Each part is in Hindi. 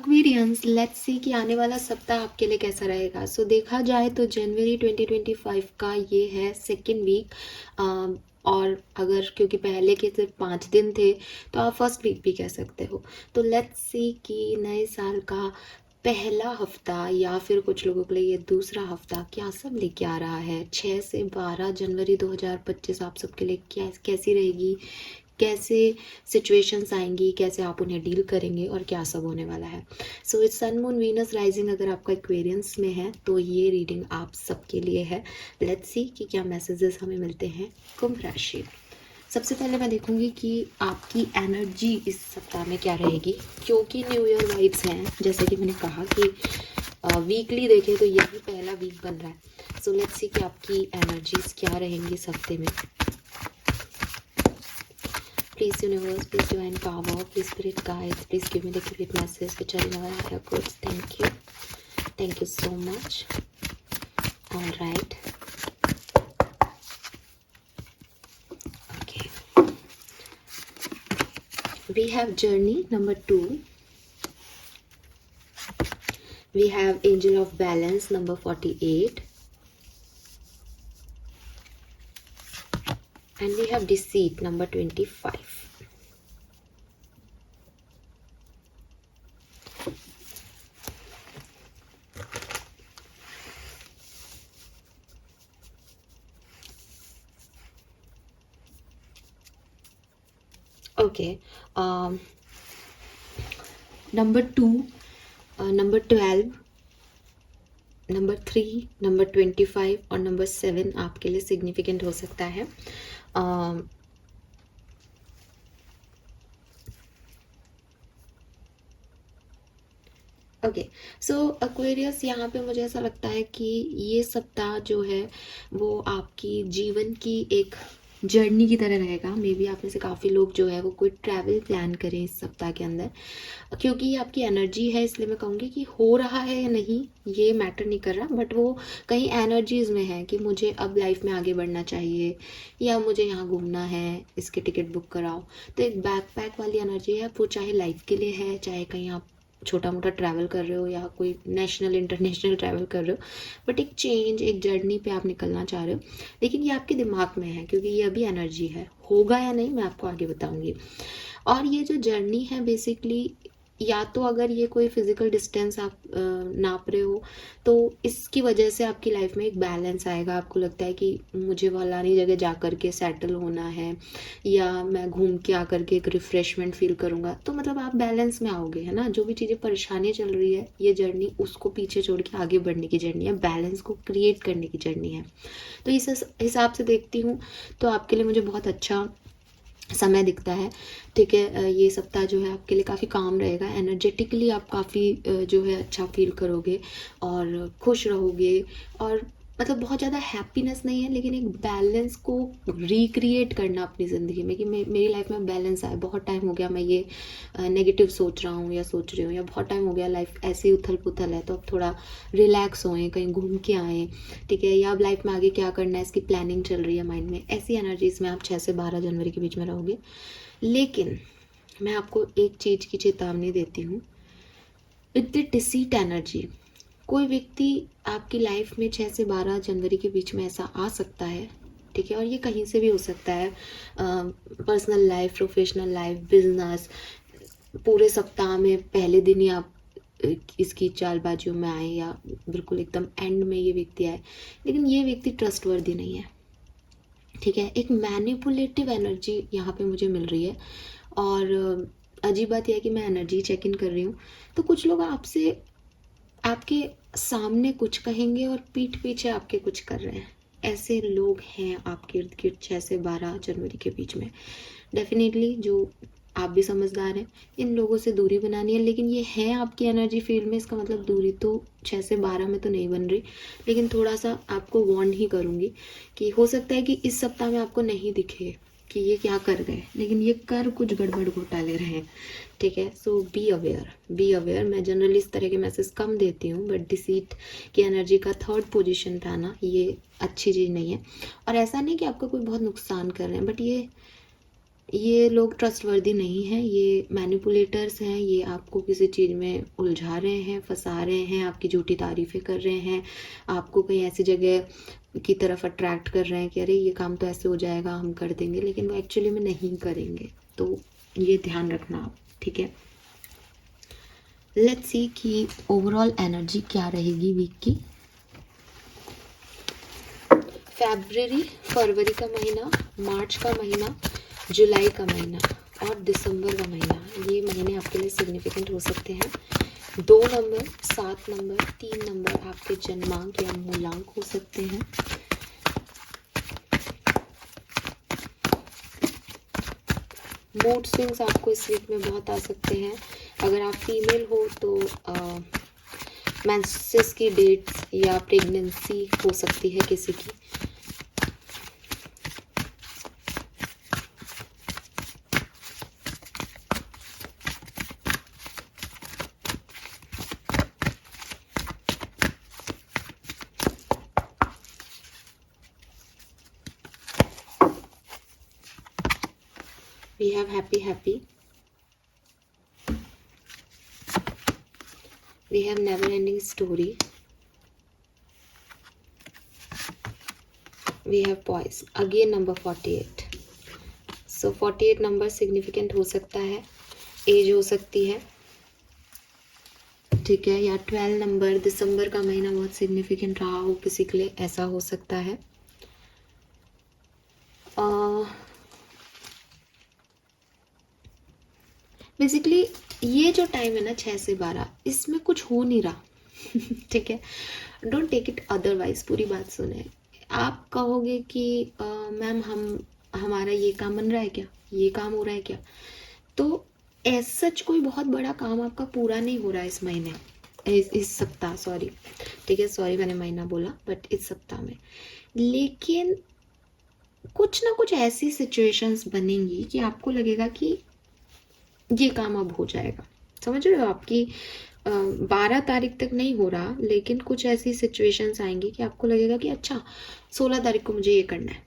एक्वेरियंस, लेट्स सी कि आने वाला सप्ताह आपके लिए कैसा रहेगा। सो देखा जाए तो जनवरी 2025 का ये है सेकेंड वीक। और अगर क्योंकि पहले के सिर्फ 5 दिन थे तो आप फर्स्ट वीक भी कह सकते हो। तो लेट्स सी कि नए साल का पहला हफ्ता या फिर कुछ लोगों के लिए ये दूसरा हफ्ता क्या सब लेके आ रहा है। 6 से 12 जनवरी 2025 आप सबके लिए क्या कैसी रहेगी, कैसे सिचुएशंस आएंगी, कैसे आप उन्हें डील करेंगे और क्या सब होने वाला है। सो इस सन मून वीनस राइजिंग अगर आपका एक्वेरियंस में है तो ये रीडिंग आप सबके लिए है। लेट्स सी कि क्या मैसेजेस हमें मिलते हैं कुंभ राशि। सबसे पहले मैं देखूंगी कि आपकी एनर्जी इस सप्ताह में क्या रहेगी, क्योंकि न्यू ईयर वाइब्स हैं। जैसे कि मैंने कहा कि वीकली देखें तो यही पहला वीक बन रहा है। सो लेट्स सी कि आपकी एनर्जीज क्या रहेंगी इस हफ्ते में। Please universe, please divine power, please spirit guides, please give me the complete message which are in our higher codes. Thank you. Thank you so much. All right. Okay. We have journey number 2. We have angel of balance number 48. And we have deceit number 25. Okay. Number 2, number 12, number 3, number 25 और नंबर 7 आपके लिए सिग्निफिकेंट हो सकता है। ओके, सो एक्वेरियस, यहाँ पे मुझे ऐसा लगता है कि ये सप्ताह जो है वो आपकी जीवन की एक जर्नी की तरह रहेगा। मे बी आप में से काफ़ी लोग जो है वो कोई ट्रैवल प्लान करें इस सप्ताह के अंदर, क्योंकि ये आपकी एनर्जी है। इसलिए मैं कहूँगी कि हो रहा है या नहीं ये मैटर नहीं कर रहा, बट वो कहीं एनर्जीज में है कि मुझे अब लाइफ में आगे बढ़ना चाहिए या मुझे यहाँ घूमना है, इसके टिकट बुक कराओ। तो एक बैकपैक वाली एनर्जी है, वो चाहे लाइफ के लिए है, चाहे कहीं आप छोटा मोटा ट्रैवल कर रहे हो या कोई नेशनल इंटरनेशनल ट्रैवल कर रहे हो, बट एक चेंज, एक जर्नी पे आप निकलना चाह रहे हो। लेकिन ये आपके दिमाग में है क्योंकि ये अभी एनर्जी है। होगा या नहीं मैं आपको आगे बताऊंगी। और ये जो जर्नी है बेसिकली, या तो अगर ये कोई फिजिकल डिस्टेंस आप नाप रहे हो तो इसकी वजह से आपकी लाइफ में एक बैलेंस आएगा। आपको लगता है कि मुझे फलानी जगह जा कर के सेटल होना है या मैं घूम के आकर के एक रिफ्रेशमेंट फील करूँगा, तो मतलब आप बैलेंस में आओगे, है ना। जो भी चीज़ें परेशानी चल रही है, ये जर्नी उसको पीछे छोड़ के आगे बढ़ने की जर्नी है, बैलेंस को क्रिएट करने की जर्नी है। तो इस हिसाब से देखती हूँ तो आपके लिए मुझे बहुत अच्छा समय दिखता है। ठीक है, ये सप्ताह जो है आपके लिए काफ़ी काम रहेगा। एनर्जेटिकली आप काफ़ी जो है अच्छा फील करोगे और खुश रहोगे। और मतलब बहुत ज़्यादा हैप्पीनेस नहीं है, लेकिन एक बैलेंस को रिक्रिएट करना अपनी ज़िंदगी में कि मेरी लाइफ में बैलेंस आए। बहुत टाइम हो गया मैं ये नेगेटिव सोच रहा हूँ या सोच रही हूँ, या बहुत टाइम हो गया लाइफ ऐसे ही उथल पुथल है, तो अब थोड़ा रिलैक्स होएं, कहीं घूम के आएँ। ठीक है, या अब लाइफ में आगे क्या करना है इसकी प्लानिंग चल रही है माइंड में। ऐसी एनर्जीज में आप 6 से 12 जनवरी के बीच में रहोगे। लेकिन मैं आपको एक चीज़ की चेतावनी देती हूँ, विद द डिसीट एनर्जी कोई व्यक्ति आपकी लाइफ में 6 से 12 जनवरी के बीच में ऐसा आ सकता है। ठीक है, और ये कहीं से भी हो सकता है, personal life, professional life, business. पूरे सप्ताह में पहले दिन ही आप इसकी चालबाजियों में आए या बिल्कुल एकदम एंड में ये व्यक्ति आए, लेकिन ये व्यक्ति ट्रस्टवर्दी नहीं है। ठीक है, एक मैनिपुलेटिव एनर्जी यहाँ पे मुझे मिल रही है। और अजीब बात यह है कि मैं एनर्जी चेक इन कर रही हूँ तो कुछ लोग आपसे आपके सामने कुछ कहेंगे और पीठ पीछे आपके कुछ कर रहे हैं। ऐसे लोग हैं आपके इर्द गिर्द 6 से 12 जनवरी के बीच में। डेफिनेटली जो आप भी समझदार हैं, इन लोगों से दूरी बनानी है। लेकिन ये है आपकी एनर्जी फील्ड में, इसका मतलब दूरी तो 6 से 12 में तो नहीं बन रही, लेकिन थोड़ा सा आपको वार्न ही करूँगी कि हो सकता है कि इस सप्ताह में आपको नहीं दिखे कि ये क्या कर रहे हैं, लेकिन ये कर कुछ गड़बड़ घोटाले रहे हैं। ठीक है, सो बी अवेयर, बी अवेयर। मैं जनरली इस तरह के मैसेज कम देती हूँ, बट डिसीट की एनर्जी का 3rd पोजीशन पे आना ये अच्छी चीज़ नहीं है। और ऐसा नहीं कि आपका कोई बहुत नुकसान कर रहे हैं, बट ये ये लोग ट्रस्टवर्दी नहीं हैं, ये मैनिपुलेटर्स हैं, ये आपको किसी चीज़ में उलझा रहे हैं, फंसा रहे हैं, आपकी झूठी तारीफ़ें कर रहे हैं, आपको कहीं ऐसी जगह की तरफ अट्रैक्ट कर रहे हैं कि अरे ये काम तो ऐसे हो जाएगा, हम कर देंगे, लेकिन वो एक्चुअली में नहीं करेंगे। तो ये ध्यान रखना आप, ठीक है। लेट्स सी कि ओवरऑल एनर्जी क्या रहेगी वीक की। फरवरी का महीना, मार्च का महीना, जुलाई का महीना और दिसंबर का महीना, ये महीने आपके लिए सिग्निफिकेंट हो सकते हैं। 2 नंबर, 7 नंबर, 3 नंबर आपके जन्मांक या मूलांक हो सकते हैं। मूड स्विंग्स आपको इस वीक में बहुत आ सकते हैं। अगर आप फीमेल हो तो मेंसेस की डेट्स या प्रेगनेंसी हो सकती है किसी की। We have happy. We have never ending story. We have poise. Again number 48. So 48 number significant हो सकता है, एज हो सकती है, ठीक है। या 12 नंबर, दिसंबर का महीना बहुत सिग्निफिकेंट रहा हो किसी के लिए, ऐसा हो सकता है। बेसिकली ये जो टाइम है ना 6 से 12, इसमें कुछ हो नहीं रहा ठीक है। डोंट टेक इट अदरवाइज, पूरी बात सुने। आप कहोगे कि मैम हमारा ये काम बन रहा है क्या, ये काम हो रहा है क्या, तो एज सच कोई बहुत बड़ा काम आपका पूरा नहीं हो रहा है इस महीने, इस सप्ताह, सॉरी, ठीक है, सॉरी मैंने महीना बोला, बट इस सप्ताह में। लेकिन कुछ ना कुछ ऐसी सिचुएशंस बनेंगी कि आपको लगेगा कि ये काम अब हो जाएगा। समझ रहे हो, आपकी 12 तारीख तक नहीं हो रहा, लेकिन कुछ ऐसी सिचुएशंस आएंगी कि आपको लगेगा कि अच्छा 16 तारीख को मुझे ये करना है,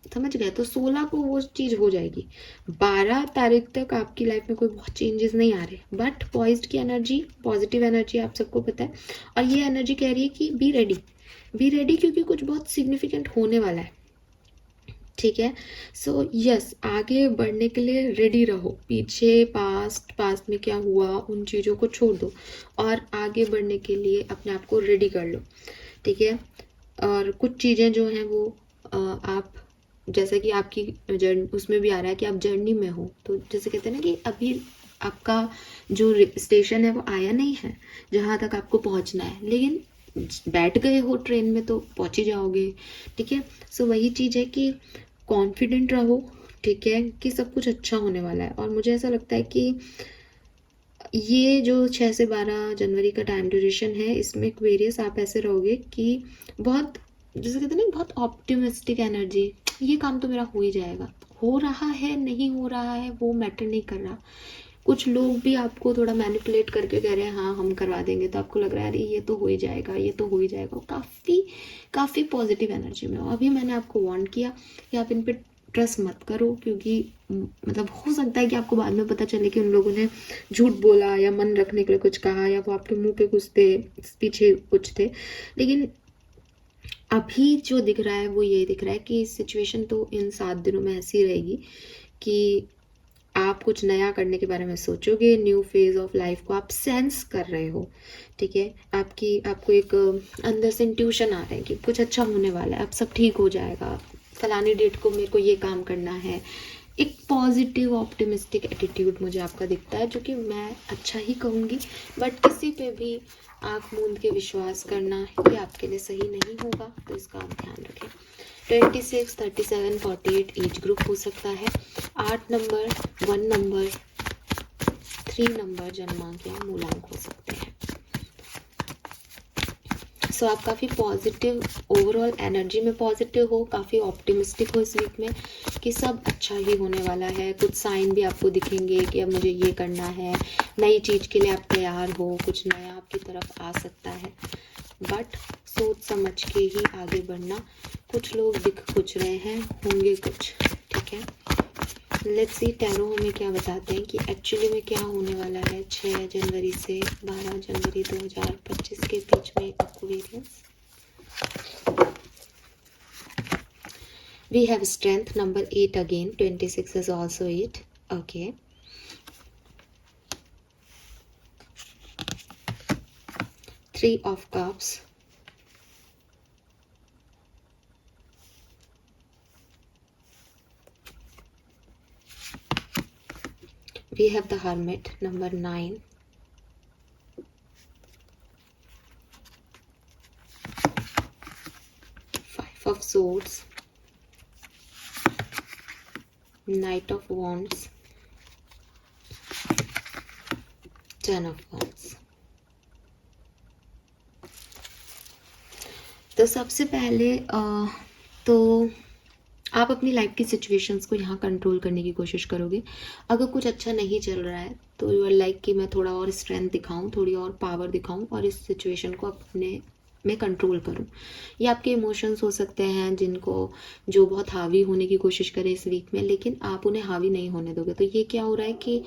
समझ गए, तो 16 को वो चीज़ हो जाएगी। 12 तारीख तक आपकी लाइफ में कोई बहुत चेंजेस नहीं आ रहे, बट पॉइज्ड की एनर्जी, पॉजिटिव एनर्जी आप सबको पता है, और ये एनर्जी कह रही है कि बी रेडी, क्योंकि कुछ बहुत सिग्निफिकेंट होने वाला है, ठीक है। सो यस, आगे बढ़ने के लिए रेडी रहो। पीछे पास्ट में क्या हुआ उन चीज़ों को छोड़ दो और आगे बढ़ने के लिए अपने आप को रेडी कर लो, ठीक है। और कुछ चीज़ें जो हैं वो आप, जैसे कि आपकी जर्नी उसमें भी आ रहा है कि आप जर्नी में हो, तो जैसे कहते हैं ना कि अभी आपका जो स्टेशन है वो आया नहीं है जहाँ तक आपको पहुँचना है, लेकिन बैठ गए हो ट्रेन में तो पहुँच ही जाओगे, ठीक है। सो वही चीज़ है कि कॉन्फिडेंट रहो, ठीक है, कि सब कुछ अच्छा होने वाला है। और मुझे ऐसा लगता है कि ये जो 6 से 12 जनवरी का टाइम ड्यूरेशन है, इसमें एक्वेरियस आप ऐसे रहोगे कि बहुत, जैसे कहते हैं ना, बहुत ऑप्टिमिस्टिक एनर्जी, ये काम तो मेरा हो ही जाएगा, हो रहा है नहीं हो रहा है वो मैटर नहीं कर रहा। कुछ लोग भी आपको थोड़ा मैनिपुलेट करके कह रहे हैं हाँ हम करवा देंगे, तो आपको लग रहा है अरे ये तो हो ही जाएगा, ये तो हो ही जाएगा। काफ़ी पॉजिटिव एनर्जी में हो। अभी मैंने आपको वार्न किया कि आप इन पे ट्रस्ट मत करो, क्योंकि मतलब हो सकता है कि आपको बाद में पता चले कि उन लोगों ने झूठ बोला या मन रखने के लिए कुछ कहा, या वो आपके मुंह पे कुछ थे, पीछे कुछ थे। लेकिन अभी जो दिख रहा है वो ये दिख रहा है कि सिचुएशन तो इन 7 दिनों में ऐसी रहेगी कि आप कुछ नया करने के बारे में सोचोगे, न्यू फेज ऑफ लाइफ को आप सेंस कर रहे हो, ठीक है। आपको एक अंदर से इंट्यूशन आ रहा है कि कुछ अच्छा होने वाला है, अब सब ठीक हो जाएगा, फलानी डेट को मेरे को ये काम करना है। एक पॉजिटिव ऑप्टिमिस्टिक एटीट्यूड मुझे आपका दिखता है, जो कि मैं अच्छा ही कहूँगी, बट किसी पे भी आँख मूंद के विश्वास करना ये आपके लिए सही नहीं होगा, तो इसका आप ध्यान रखें। 26, 37, 48 एज ग्रुप हो सकता है। 8 नंबर, 1 नंबर, 3 नंबर जन्मांक या मूलांक हो सकते हैं। सो आप काफ़ी पॉजिटिव, ओवरऑल एनर्जी में पॉजिटिव हो, काफ़ी ऑप्टिमिस्टिक हो इस वीक में कि सब अच्छा ही होने वाला है। कुछ साइन भी आपको दिखेंगे कि अब मुझे ये करना है, नई चीज़ के लिए आप तैयार हो, कुछ नया आपकी तरफ आ सकता है, बट सोच समझ के ही आगे बढ़ना। कुछ लोग दिख कुछ रहे हैं, होंगे कुछ, ठीक है। लेट्स सी टैरो हमें क्या बताते हैं कि एक्चुअली में क्या होने वाला है 6 जनवरी से 12 जनवरी 2025 के बीच में Aquarius. We have strength number 8 again. 26 is also 8. Okay. Three of Cups. We have the Hermit number 9. Five of Swords. Knight of Wands. 10 of Wands. तो सबसे पहले तो आप अपनी लाइफ की सिचुएशंस को यहाँ कंट्रोल करने की कोशिश करोगे। अगर कुछ अच्छा नहीं चल रहा है तो यू आर लाइक कि मैं थोड़ा और स्ट्रेंथ दिखाऊं, थोड़ी और पावर दिखाऊं और इस सिचुएशन को अपने में कंट्रोल करूं। ये आपके इमोशंस हो सकते हैं जिनको जो बहुत हावी होने की कोशिश करें इस वीक में, लेकिन आप उन्हें हावी नहीं होने दोगे। तो ये क्या हो रहा है कि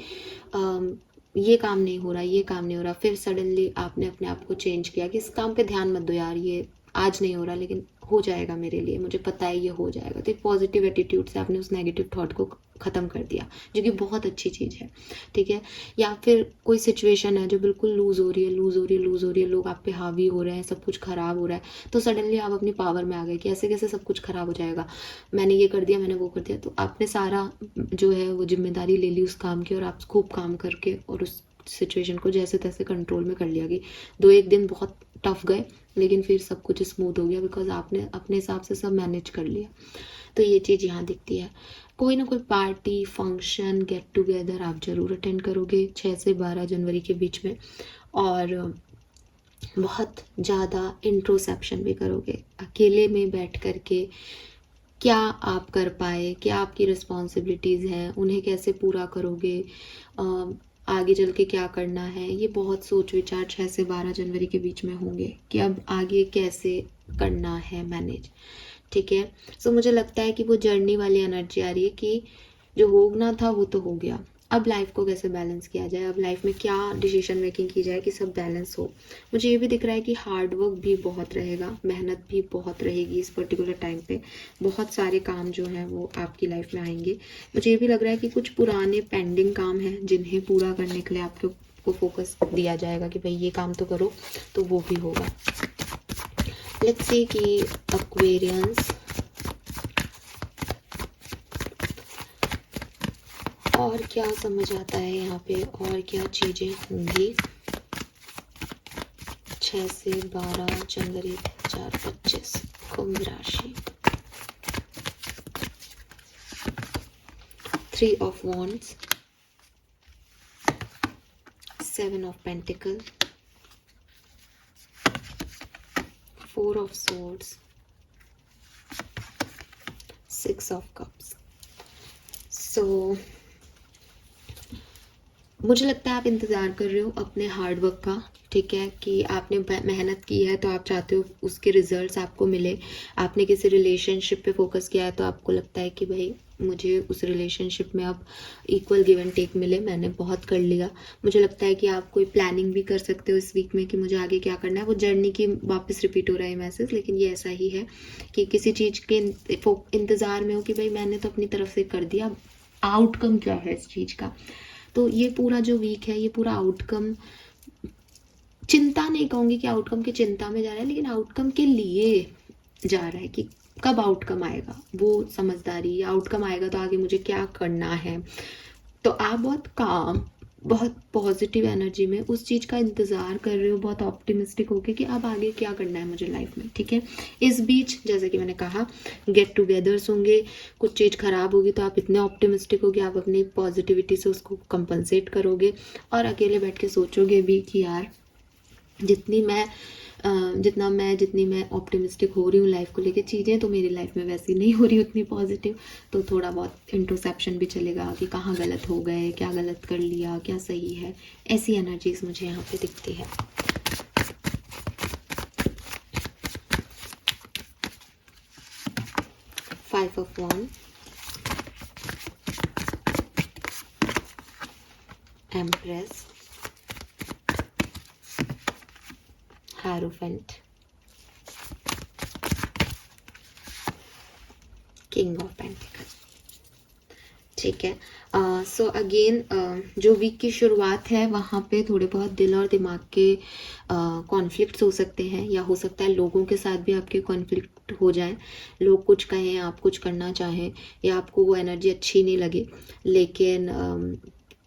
ये काम नहीं हो रहा, ये काम नहीं हो रहा, फिर सडनली आपने अपने आप को चेंज किया कि इस काम पे ध्यान मत दो यार, ये आज नहीं हो रहा लेकिन हो जाएगा मेरे लिए, मुझे पता है ये हो जाएगा। तो एक पॉजिटिव एटीट्यूड से आपने उस नेगेटिव थॉट को ख़त्म कर दिया, जो कि बहुत अच्छी चीज़ है, ठीक है। या फिर कोई सिचुएशन है जो बिल्कुल लूज़ हो रही है, लूज़ हो रही है, लूज़ हो रही है, लोग आप पे हावी हो रहे हैं, सब कुछ ख़राब हो रहा है, तो सडनली आप अपनी पावर में आ गए कि ऐसे कैसे सब कुछ ख़राब हो जाएगा, मैंने ये कर दिया, मैंने वो कर दिया। तो आपने सारा जो है वो जिम्मेदारी ले ली उस काम की और आप खूब काम करके और उस सिचुएशन को जैसे तैसे कंट्रोल में कर लिया कि 2-1 दिन बहुत टफ गए लेकिन फिर सब कुछ स्मूथ हो गया बिकॉज आपने अपने हिसाब से सब मैनेज कर लिया। तो ये चीज़ यहाँ दिखती है। कोई ना कोई पार्टी, फंक्शन, गेट टुगेदर आप ज़रूर अटेंड करोगे 6 से 12 जनवरी के बीच में, और बहुत ज़्यादा इंट्रोस्पेक्शन भी करोगे अकेले में बैठ कर के। क्या आप कर पाए, क्या आपकी रिस्पॉन्सिबिलिटीज़ हैं, उन्हें कैसे पूरा करोगे, आगे चल के क्या करना है, ये बहुत सोच विचार 6 से 12 जनवरी के बीच में होंगे कि अब आगे कैसे करना है मैनेज, ठीक है। सो मुझे लगता है कि वो जर्नी वाली एनर्जी आ रही है कि जो होना था वो तो हो गया, अब लाइफ को कैसे बैलेंस किया जाए, अब लाइफ में क्या डिसीजन मेकिंग की जाए कि सब बैलेंस हो। मुझे ये भी दिख रहा है कि हार्ड वर्क भी बहुत रहेगा, मेहनत भी बहुत रहेगी इस पर्टिकुलर टाइम पे, बहुत सारे काम जो हैं वो आपकी लाइफ में आएंगे। मुझे ये भी लग रहा है कि कुछ पुराने पेंडिंग काम हैं जिन्हें पूरा करने के लिए आपको फोकस दिया जाएगा कि भाई ये काम तो करो, तो वो भी होगा। लेट्स सी कि एक्वेरियंस और क्या समझ आता है यहाँ पे, और क्या चीज़ें होंगी 6 से 12 जनवरी 2025 कुंभ राशि। 3 of Wands, 7 of Pentacles, 4 of Swords, 6 of Cups. So मुझे लगता है आप इंतज़ार कर रहे हो अपने हार्ड वर्क का, ठीक है, कि आपने मेहनत की है तो आप चाहते हो उसके रिजल्ट्स आपको मिले। आपने किसी रिलेशनशिप पे फोकस किया है तो आपको लगता है कि भाई मुझे उस रिलेशनशिप में अब इक्वल गिव एंड टेक मिले, मैंने बहुत कर लिया। मुझे लगता है कि आप कोई प्लानिंग भी कर सकते हो इस वीक में कि मुझे आगे क्या करना है। वो जर्नी की वापस रिपीट हो रहा है मैसेज, लेकिन ये ऐसा ही है कि किसी चीज़ के इंतज़ार में हो कि भाई मैंने तो अपनी तरफ से कर दिया, आउटकम क्या है इस चीज़ का। तो ये पूरा जो वीक है ये पूरा आउटकम, चिंता नहीं कहूँगी कि आउटकम की चिंता में जा रहा है, लेकिन आउटकम के लिए जा रहा है कि कब आउटकम आएगा वो समझदारी, या आउटकम आएगा तो आगे मुझे क्या करना है। तो आप बहुत काम, बहुत पॉजिटिव एनर्जी में उस चीज़ का इंतज़ार कर रहे हो, बहुत ऑप्टिमिस्टिक होके कि अब आगे क्या करना है मुझे लाइफ में, ठीक है। इस बीच जैसे कि मैंने कहा गेट टुगेदर्स होंगे, कुछ चीज़ ख़राब होगी तो आप इतने ऑप्टिमिस्टिक होगे, आप अपनी पॉजिटिविटी से उसको कंपनसेट करोगे और अकेले बैठ के सोचोगे भी कि यार जितनी मैं ऑप्टिमिस्टिक हो रही हूँ लाइफ को लेके, चीज़ें तो मेरी लाइफ में वैसी नहीं हो रही उतनी पॉजिटिव, तो थोड़ा बहुत इंट्रोस्पेक्शन भी चलेगा कि कहाँ गलत हो गए, क्या गलत कर लिया, क्या सही है। ऐसी एनर्जीज मुझे यहाँ पे दिखती है। Five of wands, empress, hierophant, king of pentacle. ठीक है। सो अगेन जो वीक की शुरुआत है वहाँ पे थोड़े बहुत दिल और दिमाग के कॉन्फ्लिक्ट्स हो सकते हैं, या हो सकता है लोगों के साथ भी आपके कॉन्फ्लिक्ट हो जाए। लोग कुछ कहें, आप कुछ करना चाहें, या आपको वो एनर्जी अच्छी नहीं लगे। लेकिन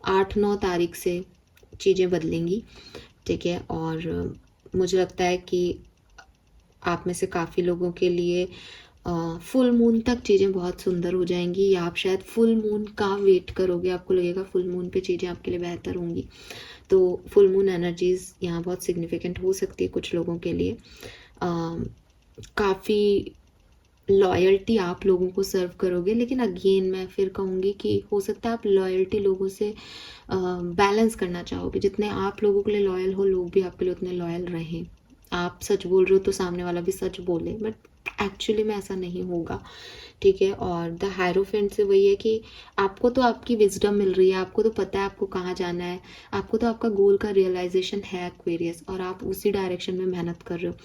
8-9 तारीख से चीज़ें बदलेंगी। ठीक है। और मुझे लगता है कि आप में से काफ़ी लोगों के लिए फुल मून तक चीज़ें बहुत सुंदर हो जाएंगी, या आप शायद फुल मून का वेट करोगे। आपको लगेगा फुल मून पे चीज़ें आपके लिए बेहतर होंगी। तो फुल मून एनर्जीज यहाँ बहुत सिग्निफिकेंट हो सकती है कुछ लोगों के लिए। काफ़ी लॉयल्टी आप लोगों को सर्व करोगे, लेकिन अगेन मैं फिर कहूँगी कि हो सकता है आप लॉयल्टी लोगों से बैलेंस करना चाहोगे। जितने आप लोगों के लिए लॉयल हो, लोग भी आपके लिए उतने लॉयल रहें। आप सच बोल रहे हो तो सामने वाला भी सच बोले, बट एक्चुअली में ऐसा नहीं होगा। ठीक है। और द हायरोफेंट से वही है कि आपको तो आपकी विजडम मिल रही है, आपको तो पता है आपको कहाँ जाना है, आपको तो आपका गोल का रियलाइजेशन है एक्वेरियस, और आप उसी डायरेक्शन में मेहनत कर रहे हो।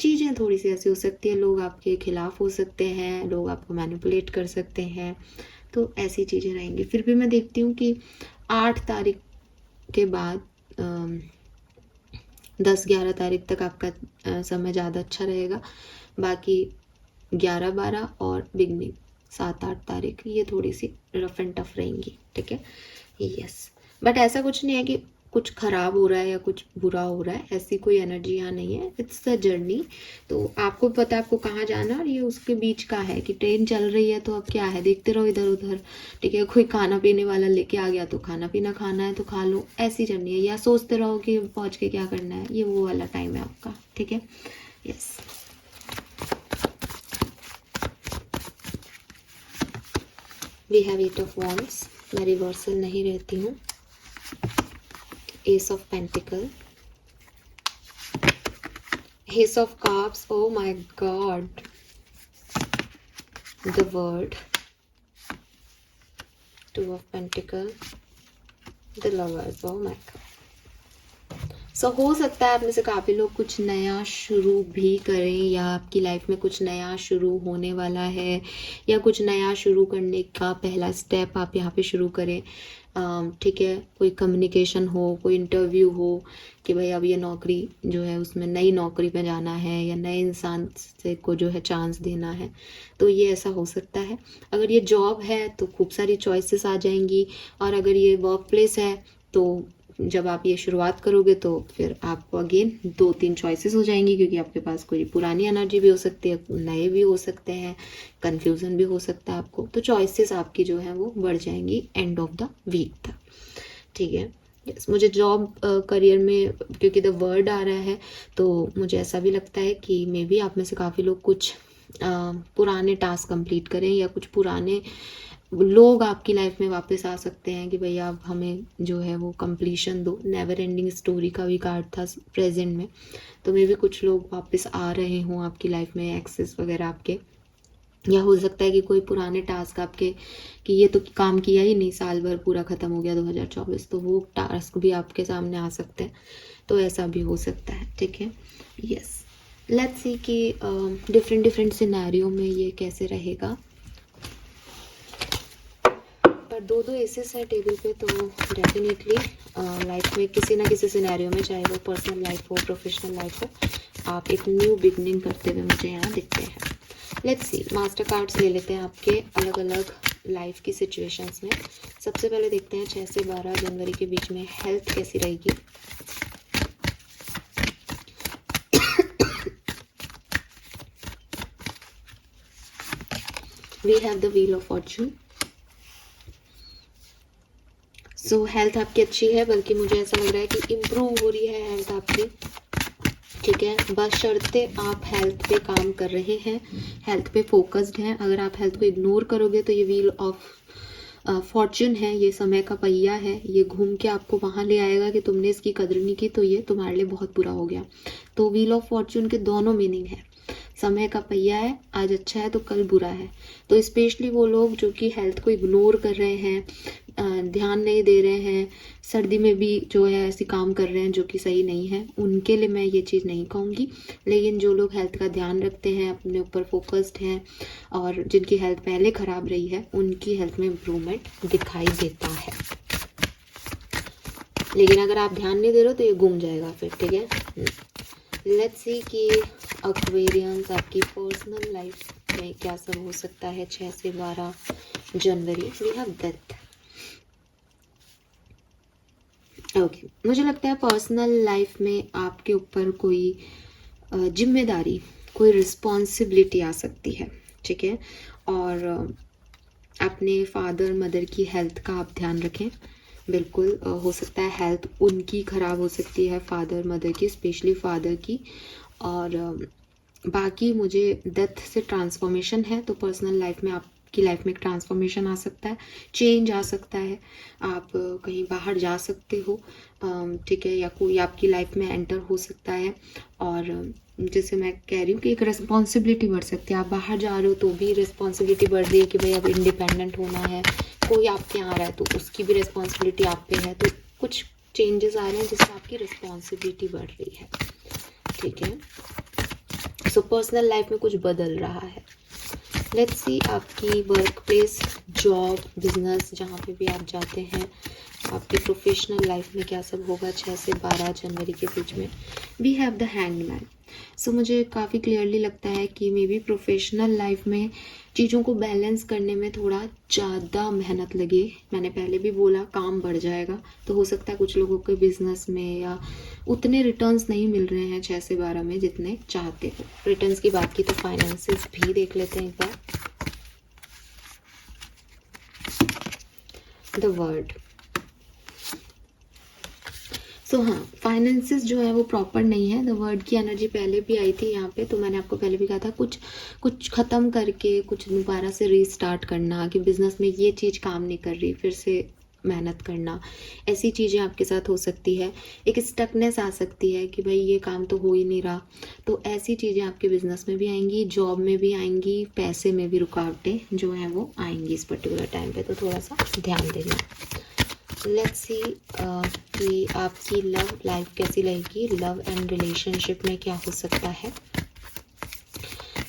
चीज़ें थोड़ी सी ऐसी हो सकती है, लोग आपके खिलाफ हो सकते हैं, लोग आपको मैनिपुलेट कर सकते हैं, तो ऐसी चीज़ें रहेंगी। फिर भी मैं देखती हूँ कि 8 तारीख के बाद 10-11 तारीख तक आपका समय ज़्यादा अच्छा रहेगा। बाकी 11-12 और बिगनिंग 7-8 तारीख ये थोड़ी सी रफ एंड टफ रहेंगी। ठीक है। यस, बट ऐसा कुछ नहीं है कि कुछ खराब हो रहा है या कुछ बुरा हो रहा है, ऐसी कोई एनर्जी यहाँ नहीं है। It's the journey. तो आपको पता है आपको कहाँ जाना, और ये उसके बीच का है कि ट्रेन चल रही है तो अब क्या है, देखते रहो इधर उधर। ठीक है। कोई खाना पीने वाला लेके आ गया तो खाना पीना खाना है तो खा लो, ऐसी जर्नी है। या सोचते रहो कि पहुँच के क्या करना है, ये वो वाला टाइम है आपका। ठीक है। Yes. We have 8 of wands. मैं रिवर्सल नहीं रहती हूँ। Ace of pentacle, Ace of Cups, oh my god, the World, Two of Pentacles, the Lovers, oh my god। हो सकता है आप में से काफ़ी लोग कुछ नया शुरू भी करें, या आपकी लाइफ में कुछ नया शुरू होने वाला है, या कुछ नया शुरू करने का पहला स्टेप आप यहाँ पे शुरू करें। ठीक है। कोई कम्युनिकेशन हो, कोई इंटरव्यू हो कि भाई अब ये नौकरी जो है उसमें नई नौकरी में जाना है, या नए इंसान से को जो है चांस देना है, तो ये ऐसा हो सकता है। अगर ये जॉब है तो खूब सारी चॉइसेस आ जाएंगी, और अगर ये वर्क प्लेस है तो जब आप ये शुरुआत करोगे तो फिर आपको अगेन 2-3 चॉइसेस हो जाएंगी, क्योंकि आपके पास कोई पुरानी एनर्जी भी हो सकती है, नए भी हो सकते हैं, कन्फ्यूज़न भी हो सकता है आपको। तो चॉइसेस आपकी जो है वो बढ़ जाएंगी एंड ऑफ द वीक तक। ठीक है। यस, मुझे जॉब करियर में क्योंकि द वर्ड आ रहा है, तो मुझे ऐसा भी लगता है कि मे बी आप में से काफ़ी लोग कुछ पुराने टास्क कंप्लीट करें, या कुछ पुराने लोग आपकी लाइफ में वापस आ सकते हैं कि भैया आप हमें जो है वो कंप्लीशन दो। नेवर एंडिंग स्टोरी का भी कार्ड था प्रेजेंट में, तो मे भी कुछ लोग वापस आ रहे हों आपकी लाइफ में, एक्सेस वगैरह आपके। या हो सकता है कि कोई पुराने टास्क आपके कि ये तो काम किया ही नहीं, साल भर पूरा ख़त्म हो गया 2024, तो वो टास्क भी आपके सामने आ सकते हैं। तो ऐसा भी हो सकता है। ठीक है। यस, लेट्स सी कि डिफरेंट सिनेरियो में ये कैसे रहेगा। पर 2 एसेस है टेबल पे, तो डेफिनेटली लाइफ में किसी ना किसी सिनेरियो में, चाहे वो पर्सनल लाइफ हो, प्रोफेशनल लाइफ हो, आप एक न्यू बिगनिंग करते हुए मुझे यहाँ दिखते हैं। लेट्स सी, मास्टर कार्ड्स ले लेते हैं आपके अलग अलग लाइफ की सिचुएशंस में। सबसे पहले देखते हैं 6 से 12 जनवरी के बीच में हेल्थ कैसी रहेगी। We have the wheel of fortune. So health आपकी अच्छी है, बल्कि मुझे ऐसा लग रहा है कि इम्प्रूव हो रही है हेल्थ आपकी। ठीक है। बशर्ते आप हेल्थ पे काम कर रहे हैं, हेल्थ पे फोकस्ड हैं। अगर आप हेल्थ को इग्नोर करोगे तो ये व्हील ऑफ फॉर्चून है, ये समय का पहिया है, ये घूम के आपको वहाँ ले आएगा कि तुमने इसकी कदर नहीं की, तो ये तुम्हारे लिए बहुत बुरा हो गया। तो व्हील ऑफ फॉर्चून के दोनों मीनिंग है। समय का पहिया है, आज अच्छा है तो कल बुरा है। तो स्पेशली वो लोग जो कि हेल्थ को इग्नोर कर रहे हैं, ध्यान नहीं दे रहे हैं, सर्दी में भी जो है ऐसे काम कर रहे हैं जो कि सही नहीं है, उनके लिए मैं ये चीज़ नहीं कहूँगी। लेकिन जो लोग हेल्थ का ध्यान रखते हैं, अपने ऊपर फोकस्ड हैं और जिनकी हेल्थ पहले ख़राब रही है, उनकी हेल्थ में इम्प्रूवमेंट दिखाई देता है। लेकिन अगर आप ध्यान नहीं दे रहे हो तो ये घूम जाएगा फिर, ठीक है। लेट्स सी कि एक्वेरियंस आपकी पर्सनल लाइफ में क्या सब हो सकता है 6 से 12 जनवरी। We have death. ओके, मुझे लगता है पर्सनल लाइफ में आपके ऊपर कोई जिम्मेदारी, कोई रिस्पॉन्सिबिलिटी आ सकती है, ठीक है। और अपने फादर मदर की हेल्थ का आप ध्यान रखें। बिल्कुल हो सकता है हेल्थ उनकी ख़राब हो सकती है, फादर मदर की, स्पेशली फादर की। और बाकी मुझे डेथ से ट्रांसफॉर्मेशन है, तो पर्सनल लाइफ में आपकी लाइफ में एक ट्रांसफॉर्मेशन आ सकता है, चेंज आ सकता है। आप कहीं बाहर जा सकते हो, ठीक है, या कोई आपकी लाइफ में एंटर हो सकता है। और जैसे मैं कह रही हूँ कि एक रिस्पॉन्सिबिलिटी बढ़ सकती है। आप बाहर जा रहे हो तो भी रिस्पॉन्सिबिलिटी बढ़ रही है कि भाई अब इंडिपेंडेंट होना है। कोई आपके यहाँ आ रहा है तो उसकी भी रिस्पॉन्सिबिलिटी आप पे है। तो कुछ चेंजेस आ रहे हैं जिससे आपकी रिस्पॉन्सिबिलिटी बढ़ रही है, ठीक है। सो पर्सनल लाइफ में कुछ बदल रहा है। लेट्स सी आपकी वर्क प्लेस, जॉब, बिजनेस, जहाँ पे भी आप जाते हैं, आपकी प्रोफेशनल लाइफ में क्या सब होगा 6 से 12 जनवरी के बीच में। We have the hangman. So मुझे काफ़ी क्लियरली लगता है कि मे बी प्रोफेशनल लाइफ में चीज़ों को बैलेंस करने में थोड़ा ज़्यादा मेहनत लगे। मैंने पहले भी बोला काम बढ़ जाएगा, तो हो सकता है कुछ लोगों के बिजनेस में या उतने रिटर्न्स नहीं मिल रहे हैं 6 से 12 में जितने चाहते हो। रिटर्न्स की बात की तो फाइनेंसेस भी देख लेते हैं एक बार। The word. सो हाँ, फाइनेंसेस जो है वो प्रॉपर नहीं है। द वर्ड की एनर्जी पहले भी आई थी यहाँ पे, तो मैंने आपको पहले भी कहा था कुछ ख़त्म करके कुछ दोबारा से रीस्टार्ट करना, कि बिज़नेस में ये चीज़ काम नहीं कर रही, फिर से मेहनत करना, ऐसी चीज़ें आपके साथ हो सकती है। एक स्टकनेस आ सकती है कि भाई ये काम तो हो ही नहीं रहा, तो ऐसी चीज़ें आपके बिज़नेस में भी आएंगी, जॉब में भी आएंगी, पैसे में भी रुकावटें जो हैं वो आएंगी इस पर्टिकुलर टाइम पे, तो थोड़ा सा ध्यान देना। लेट्स सी कि आपकी लव लाइफ कैसी रहेगी, लव एंड रिलेशनशिप में क्या हो सकता है।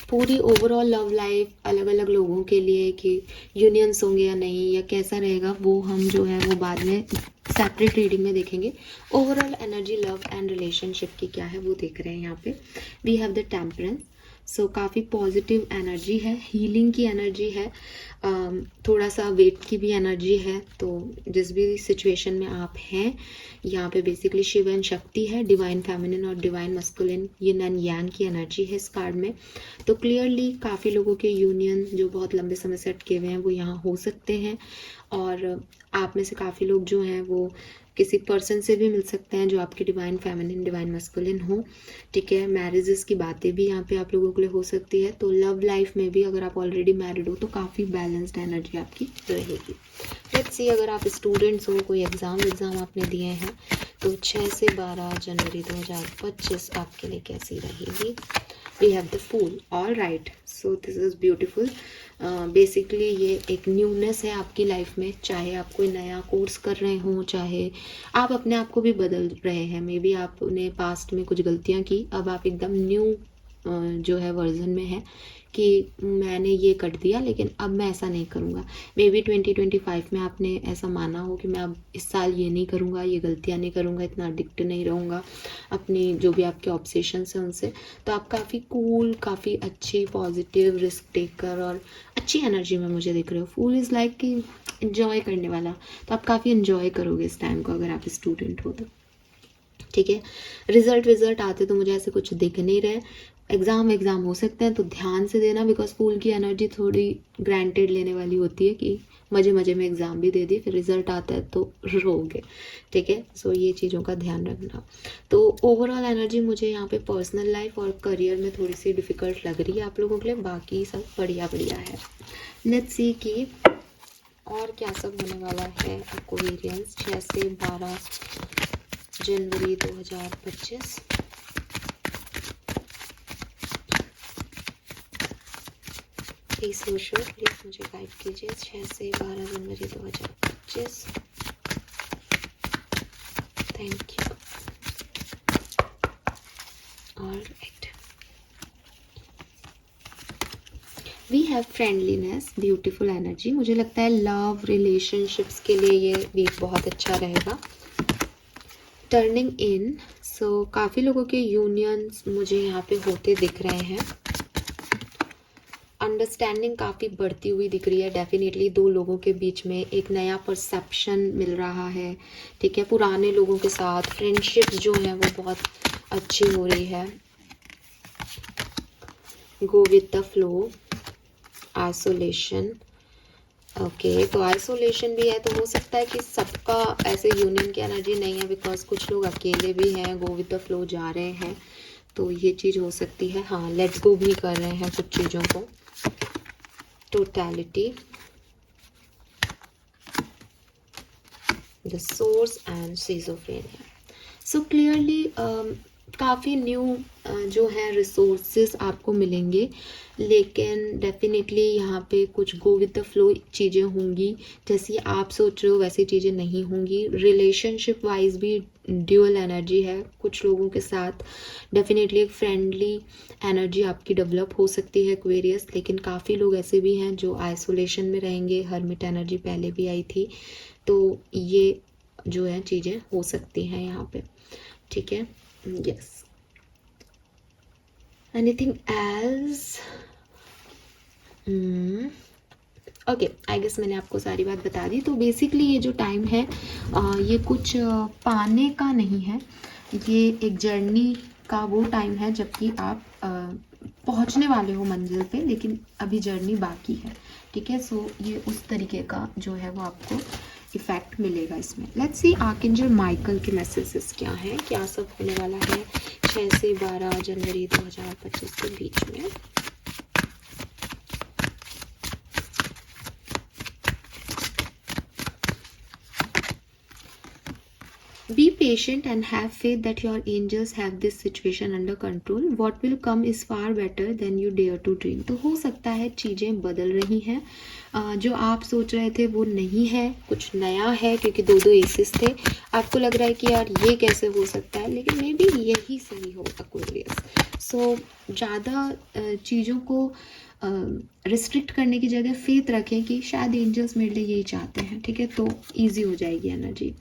पूरी ओवरऑल लव लाइफ अलग अलग लोगों के लिए कि यूनियंस होंगे या नहीं, या कैसा रहेगा, वो हम जो है वो बाद में सेपरेट रीडिंग में देखेंगे। Overall energy love and relationship की क्या है वो देख रहे हैं यहाँ पे। We have the temperance. So काफ़ी पॉजिटिव एनर्जी है, हीलिंग की एनर्जी है, थोड़ा सा वेट की भी एनर्जी है। तो जिस भी सिचुएशन में आप हैं, यहाँ पे बेसिकली शिव एंड शक्ति है, डिवाइन फेमिनिन और divine masculine, yin and yang की एनर्जी है इस कार्ड में। तो क्लियरली काफ़ी लोगों के यूनियन जो बहुत लंबे समय से अटके हुए हैं वो यहाँ हो सकते हैं। और आप में से काफ़ी लोग जो हैं वो किसी पर्सन से भी मिल सकते हैं जो आपके डिवाइन फेमिनिन डिवाइन मस्कुलिन हो, ठीक है। मैरिजेस की बातें भी यहाँ पे आप लोगों के लिए हो सकती है। तो लव लाइफ में भी अगर आप ऑलरेडी मैरिड हो तो काफ़ी बैलेंस्ड एनर्जी आपकी रहेगी। लेट्स सी अगर आप स्टूडेंट्स हो, कोई एग्ज़ाम आपने दिए हैं, तो 6 से 12 जनवरी 2025 आपके लिए कैसी रहेगी। We have the fool. All right, so this is beautiful. Basically ये एक न्यूनेस है आपकी लाइफ में, चाहे आप कोई नया कोर्स कर रहे हों, चाहे आप अपने आप को भी बदल रहे हैं। मे बी आपने पास्ट में कुछ गलतियां की, अब आप एकदम न्यू जो है वर्जन में है कि मैंने ये कर दिया लेकिन अब मैं ऐसा नहीं करूँगा। मे बी 2025 में आपने ऐसा माना हो कि मैं अब इस साल ये नहीं करूँगा, ये गलतियाँ नहीं करूँगा, इतना एडिक्ट नहीं रहूँगा अपनी जो भी आपके ऑब्सेशंस हैं उनसे। तो आप काफ़ी कूल, काफ़ी अच्छी, पॉजिटिव, रिस्क टेकर और अच्छी एनर्जी में मुझे दिख रहे हो। फूल इज़ लाइक कि इन्जॉय करने वाला, तो आप काफ़ी इन्जॉय करोगे इस टाइम को अगर आप स्टूडेंट हो तो, ठीक है। रिजल्ट आते तो मुझे ऐसे कुछ दिख नहीं रहे। एग्ज़ाम हो सकते हैं तो ध्यान से देना, बिकॉज फूल की एनर्जी थोड़ी ग्रांटेड लेने वाली होती है कि मज़े मज़े में एग्ज़ाम भी दे दी, फिर रिजल्ट आता है तो रोगे, ठीक है। सो ये चीज़ों का ध्यान रखना। तो ओवरऑल एनर्जी मुझे यहाँ पे पर्सनल लाइफ और करियर में थोड़ी सी डिफ़िकल्ट लग रही है आप लोगों के लिए, बाकी सब बढ़िया है। लेट्स सी कि और क्या सब होने वाला है एक्वेरियंस 6 से 12 जनवरी 2025। प्लीज सोशो, प्लीज मुझे गाइड कीजिए 6 से 12 जनवरी 2025। Thank you. Alright, we have friendliness, beautiful energy. मुझे लगता है लव रिलेशनशिप्स के लिए ये वीक बहुत अच्छा रहेगा। टर्निंग इन, सो काफ़ी लोगों के यूनियंस मुझे यहाँ पे होते दिख रहे हैं। अंडरस्टैंडिंग काफ़ी बढ़ती हुई दिख रही है। डेफिनेटली दो लोगों के बीच में एक नया परसेप्शन मिल रहा है, ठीक है। पुराने लोगों के साथ फ्रेंडशिप जो है वो बहुत अच्छी हो रही है। Go with the flow, isolation, okay, तो आइसोलेशन भी है, तो हो सकता है कि सबका ऐसे यूनियन की एनर्जी नहीं है, बिकॉज कुछ लोग अकेले भी हैं, गो विद द फ्लो जा रहे हैं, तो ये चीज़ हो सकती है। हाँ, लेट्स गो भी कर रहे हैं कुछ चीज़ों को। Totality, the source and schizophrenia. So clearly काफ़ी न्यू जो है रिसोर्सेज आपको मिलेंगे, लेकिन डेफिनेटली यहाँ पे कुछ गो विद द फ्लो चीज़ें होंगी। जैसी आप सोच रहे हो वैसी चीज़ें नहीं होंगी। रिलेशनशिप वाइज भी ड्यूअल एनर्जी है कुछ लोगों के साथ। डेफिनेटली एक फ्रेंडली एनर्जी आपकी डेवलप हो सकती है एक्वेरियस, लेकिन काफ़ी लोग ऐसे भी हैं जो आइसोलेशन में रहेंगे। हर्मिट एनर्जी पहले भी आई थी, तो ये जो है चीज़ें हो सकती हैं यहाँ पे, ठीक है। Yes, anything else? Okay, I guess मैंने आपको सारी बात बता दी। तो बेसिकली ये जो टाइम है ये कुछ पाने का नहीं है, ये एक जर्नी का वो टाइम है जबकि आप पहुंचने वाले हो मंजिल पे, लेकिन अभी जर्नी बाकी है, ठीक है। सो ये उस तरीके का जो है वो आपको इफेक्ट मिलेगा इसमें। लेट्स सी आर्कएंजल माइकल के मैसेजेस क्या हैं, क्या सब होने वाला है 6 से 12 जनवरी 2025 के बीच में। Be patient and have faith that your angels have this situation under control. What will come is far better than you dare to dream. तो हो सकता है चीज़ें बदल रही हैं, जो आप सोच रहे थे वो नहीं है, कुछ नया है, क्योंकि दो एसेस थे। आपको लग रहा है कि यार ये कैसे हो सकता है, लेकिन मे बी यही सही हो एक्वेरियस। सो ज़्यादा चीज़ों को रिस्ट्रिक्ट करने की जगह फेथ रखें कि शायद एंजल्स मेरे लिए यही चाहते हैं, ठीक है, तो ईजी हो जाएगी energy.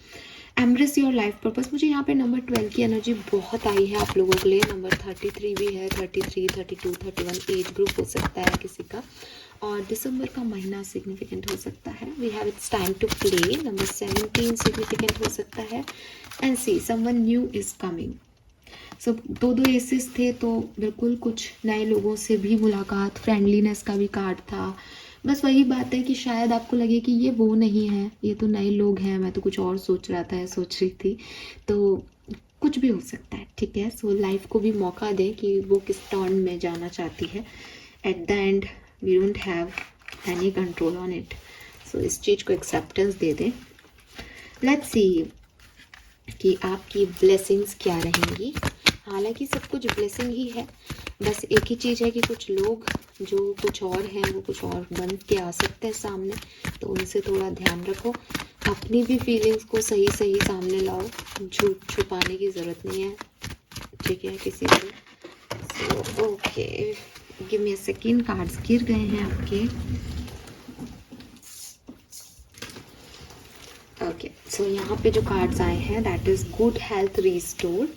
Embrace your life purpose, मुझे यहाँ पे नंबर 12 की एनर्जी बहुत आई है आप लोगों के लिए। नंबर 33 भी है, 33, 32, 31 एज ग्रुप हो सकता है किसी का, और दिसंबर का महीना सिग्निफिकेंट हो सकता है। We have it's time to play, number 17 significant हो सकता है। And see someone new is coming. सब दो एसेस थे, तो बिल्कुल कुछ नए लोगों से भी मुलाकात, फ्रेंडलीनेस का भी कार्ड था। बस वही बात है कि शायद आपको लगे कि ये वो नहीं है, ये तो नए लोग हैं, मैं तो कुछ और सोच रहा था या सोच रही थी, तो कुछ भी हो सकता है, ठीक है। सो लाइफ को भी मौका दें कि वो किस टर्न में जाना चाहती है। At the end we don't have any control on it, so इस चीज़ को एक्सेप्टेंस दे दें। लेट्स सी कि आपकी ब्लेसिंग्स क्या रहेंगी। हालांकि सब कुछ ब्लेसिंग ही है, बस एक ही चीज़ है कि कुछ लोग जो कुछ और हैं वो कुछ और बन के आ सकते हैं सामने, तो उनसे थोड़ा ध्यान रखो। अपनी भी फीलिंग्स को सही सही सामने लाओ, झूठ छुपाने की ज़रूरत नहीं है, ठीक है, किसी को। So okay, give me a second, cards गिर गए हैं आपके। ओके, सो यहाँ पे जो कार्ड्स आए हैं that is good health restore,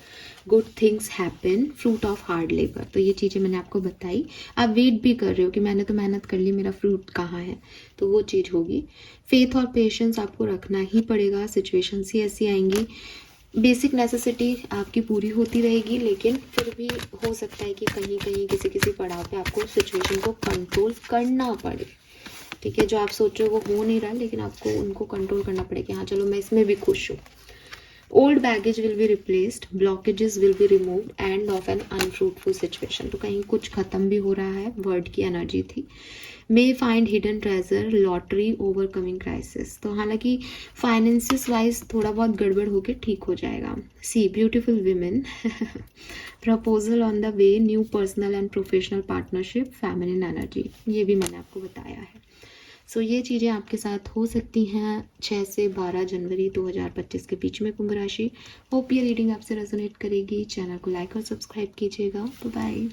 good things happen, fruit of hard labour. तो ये चीज़ें मैंने आपको बताई। आप वेट भी कर रहे हो कि मैंने तो मेहनत कर ली, मेरा फ्रूट कहाँ है, तो वो चीज़ होगी। फेथ और पेशेंस आपको रखना ही पड़ेगा, सिचुएशंस ही ऐसी आएंगी। बेसिक नेसेसिटी आपकी पूरी होती रहेगी, लेकिन फिर भी हो सकता है कि कहीं कहीं किसी किसी पड़ाव पे आपको सिचुएशन को कंट्रोल करना पड़े, ठीक है। जो आप सोच रहे हो वो हो नहीं रहा, लेकिन आपको उनको कंट्रोल करना पड़ेगा। हाँ चलो, मैं इसमें भी खुश हूँ। Old baggage will be replaced, blockages will be removed, end of an unfruitful situation. तो कहीं कुछ खत्म भी हो रहा है, वर्ड की एनर्जी थी। May find hidden treasure, lottery, overcoming crisis. तो हालांकि फाइनेंसिस वाइज थोड़ा बहुत गड़बड़ होके ठीक हो जाएगा। See beautiful women, proposal on the way, new personal and professional partnership, feminine energy, ये भी मैंने आपको बताया है। सो ये चीज़ें आपके साथ हो सकती हैं 6 से 12 जनवरी 2025 के बीच में, कुंभ राशि। होप ये रीडिंग आपसे रेजोनेट करेगी। चैनल को लाइक और सब्सक्राइब कीजिएगा। Bye bye.